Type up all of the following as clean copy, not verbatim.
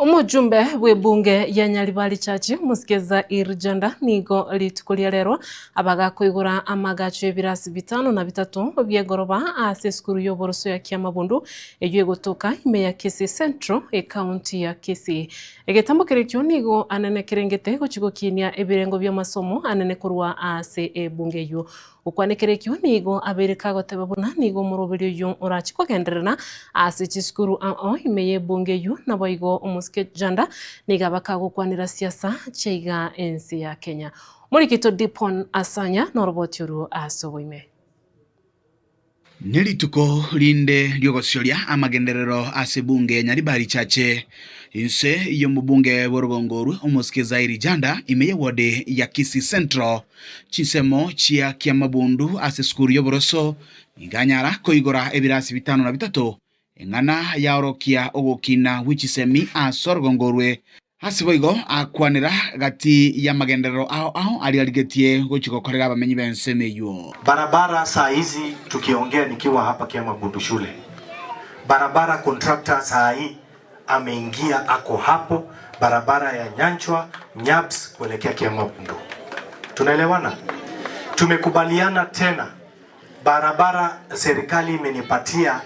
Omujumbe w'ebunge ya Nyaribari Chachi Musikeza Irjanda nigo litukulia lero abagakoigura amagacho ebirasi 5 na 3 byegoroba ase skuru y'oboroso ya Kiamabundu eyo egotoka ime ya Kisii Central county ya Kisii. Egetambo kerekyo nigo anene kerengete gochigokinia ebirengo by'amasomo anene kurwa ase ebunge yo. Ukwanekerekyo nigo abereka goteba buna nigo muroberio yo orachiko genderena ase chiskuru ime y'ebunge yo naboigo Musikejanda niga bakagukwanira siasa cheiga ensi ya Kenya. Murikito Dipon Asanya noroboturu asoboime. Nilituko linde lyogosioria amagenderero ase bunge ya Nyaribari Chache inse iyo mubunge borogongoru Musikeza Irjanda imeye wode ya Kisii Central chinsemo chia Kiamabundu ase skuru y'oboroso iganyara koigora ebirasi 5 na 3 engana yaorokia ogokina wichisemi asorgongorwe hasiboigo akwanira gati ya magenderero ao alialigetie gochikokorera abamenyi bensemeyo. Barabara saa hizi tukiongea nikiwa hapa Kiamabundu shule, barabara contractor saa hii ameingia, ako hapo barabara ya Nyanchwa Nyaps kuelekea Kiamabundu. Tunaelewana? Tumekubaliana tena barabara serikali imenipatia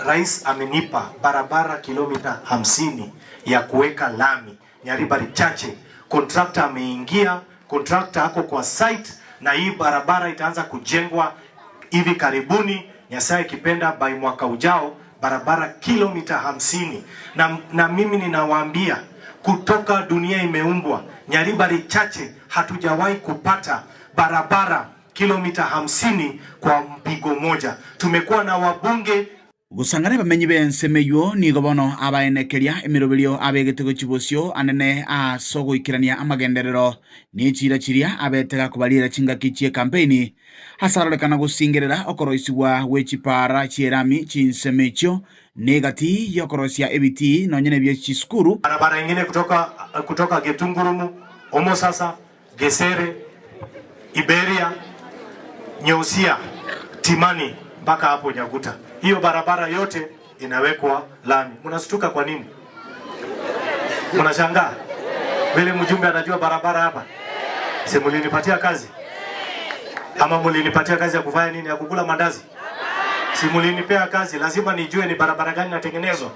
Rais amenipa barabara kilomita 50 ya kuweka lami Nyaribari Chache. Contractor ameingia, contractor ako kwa site na hii barabara itaanza kujengwa hivi karibuni, Nyasaye kipenda by mwaka ujao, barabara kilomita 50. Na mimi ninawaambia kutoka dunia imeumbwa Nyaribari Chache hatujawahi kupata barabara kilomita 50 kwa mpigo moja. Tumekuwa na wabunge gusangana bamenyi bensemeyo nigo bono abaenekeria emiroberio abegete chibosio anene asogo ikirania amagenderero ni chiria abetega kubalira chingaki chie campaign hasarolekana gusingerera okoroisiwa wechipara chierami chinsemecho negati yokorosia ebiti nonyene bye chiskuru barabara nyingine kutoka Getungurumu, Omosasa, Gesere, Iberia, Nyeusia, Timani mpaka hapo Nyaguta. Hiyo barabara yote inawekwa lami. Mnashtuka kwa nini? Mnashangaa? Vile mjumbe anajua barabara hapa. Si mlinipatia kazi? Ama mlinipatia kazi ya kufanya nini? Ya kukula mandazi? Si mlinipea kazi, lazima nijue ni barabara gani inatengenezwa.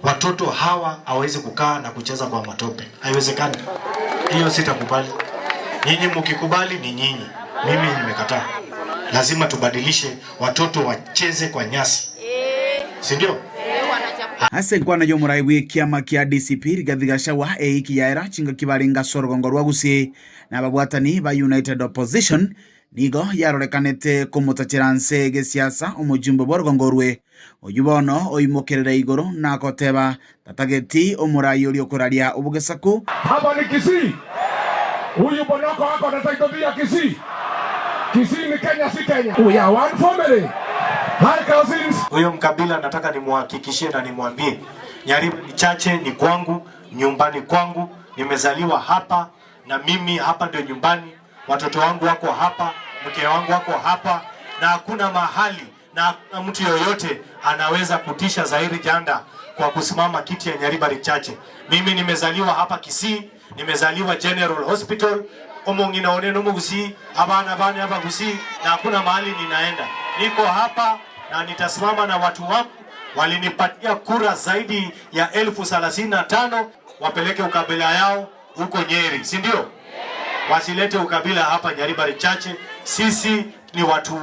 Watoto hawa hawezi kukaa na kucheza kwa matope. Haiwezekani. Hiyo sitakubali. Nyinyi mkikubali ni nyinyi. Mimi nimekataa. Lazima tubadilishe, watoto wacheze kwa nyasi. Si ndio? Ase nkwana yo muraiwe kiama kia DCP Rigathi Gachagua eiki yaera chinga kibaringa sorgongo rwagusie na babwatani ba United Opposition nigo yarorekanete kumutachiranse gesiasa omujumbe borgongorwe oyubono oimokerera igoro na koteba tatageti omurai uri okuraria obugesaku hapa ni Kisii. Huyu bonoko wako anataitobia Kisii. Kisii ni Kenya, si Kenya. We are one family. Hi cousins. Huyo mkabila nataka nimuhakikishie na nimwambie Nyaribari Chache ni kwangu, nyumbani kwangu, nimezaliwa hapa na mimi hapa ndio nyumbani. Watoto wangu wako hapa, mke wangu wako hapa, na hakuna mahali na hakuna mtu yoyote anaweza kutisha Zairi Janda kwa kusimama kiti ya Nyaribari Chache. Mimi nimezaliwa hapa Kisii, nimezaliwa General Hospital. Omongina oneno Gusii, abana hapa Gusii, na hakuna mahali ninaenda. Niko hapa na nitasimama na watu wangu. Walinipatia kura zaidi ya 35,000 wapeleke ukabila yao huko Nyeri, si ndio? Wasilete ukabila hapa Nyaribari Chache. Sisi ni watu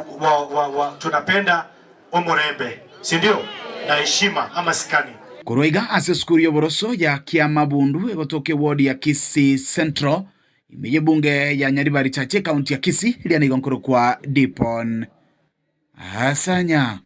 tunapenda omorembe, si ndio? Na heshima ama sikani. Kuroiga ase skuru y'oboroso ya Kiamabundu egotoke ward ya Kisii Central imeye bunge ya Nyaribari Chache county ya Kisii iliana igonkoro kwa Dipon Asanya.